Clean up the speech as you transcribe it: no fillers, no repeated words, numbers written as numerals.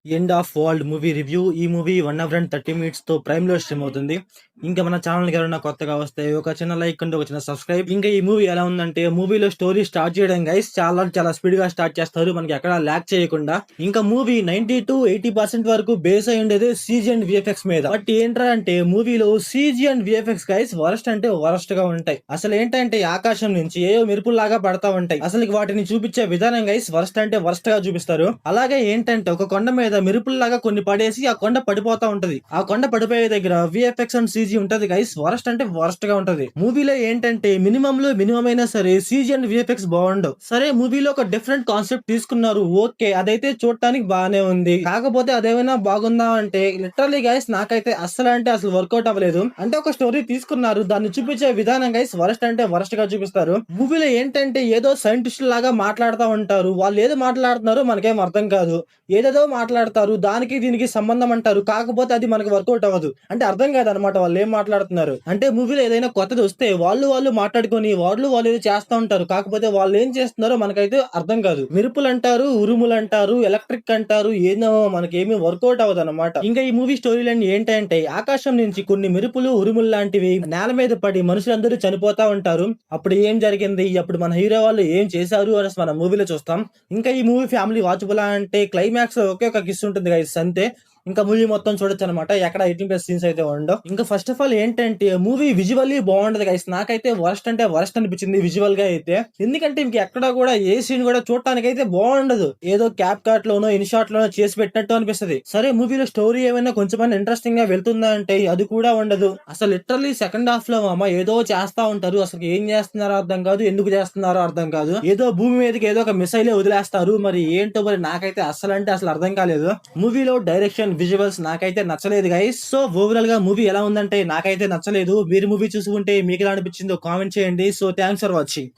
End of world movie review. ఈ movie 1 hour and 30 minutes తో prime లో stream అవుతుంది. ఇంకా మన ఛానల్ కి ఎవరైనా కొత్తగా వస్తే ఒక చిన్న లైక్ అండ్ ఒక చిన్న సబ్స్క్రైబ్. ఇంకా ఈ మూవీ ఎలా ఉందంటే, మూవీలో స్టోరీ స్టార్ట్ చేయడం గైస్ చాలా చాలా స్పీడ్ గా స్టార్ట్ చేస్తారు, మనకి ఎక్కడ ల్యాక్ చేయకుండా. ఇంకా మూవీ 90 to 80% వరకు బేస్ అయి ఉండేది సీజీ అండ్ విఎఫ్ఎక్స్ మీద. బట్ ఏంట్రా అంటే, మూవీలో CG and VFX guys worst అంటే వరస్ట్ గా ఉంటాయి. అసలు ఏంటంటే, ఆకాశం నుంచి ఏవో మెరుపుల్లాగా పడతా ఉంటాయి. అసలు వాటిని చూపించే విధానం గైస్ వరస్ట్ అంటే వరస్ట్ గా చూపిస్తారు. అలాగే ఏంటంటే, ఒక కొండ మీద మెరుపుల్లాగా కొన్ని పడేసి ఆ కొండ పడిపోతా ఉంటది. ఆ కొండ పడిపోయే దగ్గర విఎఫ్ఎక్స్ అండ్ సీజీ ఉంటది గైస్, వరస్ట్ అంటే వరస్ట్ గా ఉంటది. మూవీలో ఏంటంటే మినిమం లో మినిమం అయినా సరే సీజీ అండ్ విఎఫ్ఎక్స్ బాగుండవు. సరే, మూవీలో ఒక డిఫరెంట్ కాన్సెప్ట్ తీసుకున్నారు, ఓకే, అదైతే చూడటానికి బాగానే ఉంది. కాకపోతే అదేమైనా బాగుందా అంటే, లిటరలీ గైస్ నాకైతే అస్సలు అంటే అసలు వర్కౌట్ అవ్వలేదు. అంటే ఒక స్టోరీ తీసుకున్నారు, దాన్ని చూపించే విధానం గైస్ వరస్ట్ అంటే వరస్ట్ గా చూపిస్తారు. మూవీలో ఏంటంటే ఏదో సైంటిస్ట్ లాగా మాట్లాడుతూ ఉంటారు, వాళ్ళు ఏదో మాట్లాడుతున్నారో మనకేం అర్థం కాదు. ఏదేదో మాట్లాడతారు, దానికి దీనికి సంబంధం అంటారు, కాకపోతే అది మనకి వర్కౌట్ అవ్వదు. అంటే అర్థం కాదనమాట వాళ్ళు ఏం మాట్లాడుతున్నారు. అంటే మూవీలో ఏదైనా కొత్తది వస్తే వాళ్ళు మాట్లాడుకొని వాళ్ళు ఏదో చేస్తా ఉంటారు, కాకపోతే వాళ్ళు ఏం చేస్తున్నారో మనకైతే అర్థం కాదు. మెరుపులు అంటారు, ఉరుములు అంటారు, ఎలక్ట్రిక్ అంటారు, ఏదో మనకేమీ వర్కౌట్ అవ్వదు అనమాట. ఇంకా ఈ మూవీ స్టోరీ లైన్ ఏంటంటే, ఆకాశం నుంచి కొన్ని మెరుపులు ఉరుములు లాంటివి నేల మీద పడి మనుషులందరూ చనిపోతా ఉంటారు. అప్పుడు ఏం జరిగింది, అప్పుడు మన హీరో వాళ్ళు ఏం చేశారు అనేసి మన మూవీలో చూస్తాం. ఇంకా ఈ మూవీ ఫ్యామిలీ వాచబుల్ అంటే, క్లైమాక్స్ ఒకే ఒక కిస్ ఉంటుంది గైస్, అంతే. ఇంకా మూవీ మొత్తం చూడొచ్చు అనమాట, ఎక్కడ 18+ సీన్స్ అయితే ఉండవు. ఇంకా ఫస్ట్ ఆఫ్ ఆల్ ఏంటంటే, మూవీ విజువల్లీ బాగుంటది గైస్, నాకైతే వరస్ట్ అంటే వరస్ట్ అనిపించింది విజువల్ గా అయితే. ఎందుకంటే ఇంక ఎక్కడ కూడా ఏ సీన్ కూడా చూడటానికి అయితే బాగుండదు, ఏదో క్యాప్ కట్ లోనో ఇన్షాట్ లోనో చేసి పెట్టినట్టు అనిపిస్తుంది. సరే, మూవీలో స్టోరీ ఏమైనా కొంచెం ఇంట్రెస్టింగ్ గా వెళ్తుందా అంటే అది కూడా ఉండదు. అసలు లిటరల్లీ సెకండ్ హాఫ్ లో మామ ఏదో చేస్తా ఉంటారు, అసలు ఏం చేస్తున్నారో అర్థం కాదు, ఎందుకు చేస్తున్నారో అర్థం కాదు. ఏదో భూమి మీదకి ఏదో ఒక మిసైలే వదిలేస్తారు, మరి ఏంటో మరి నాకైతే అసలు అంటే అసలు అర్థం కాలేదు. మూవీలో డైరెక్షన్ విజువల్స్ నాకైతే నచ్చలేదు గైస్. సో ఓవరాల్ గా మూవీ ఎలా ఉందంటే నాకైతే నచ్చలేదు. మీరు మూవీ చూసుకుంటే మీకు ఎలా అనిపించిందో కామెంట్ చేయండి. So thanks for watching.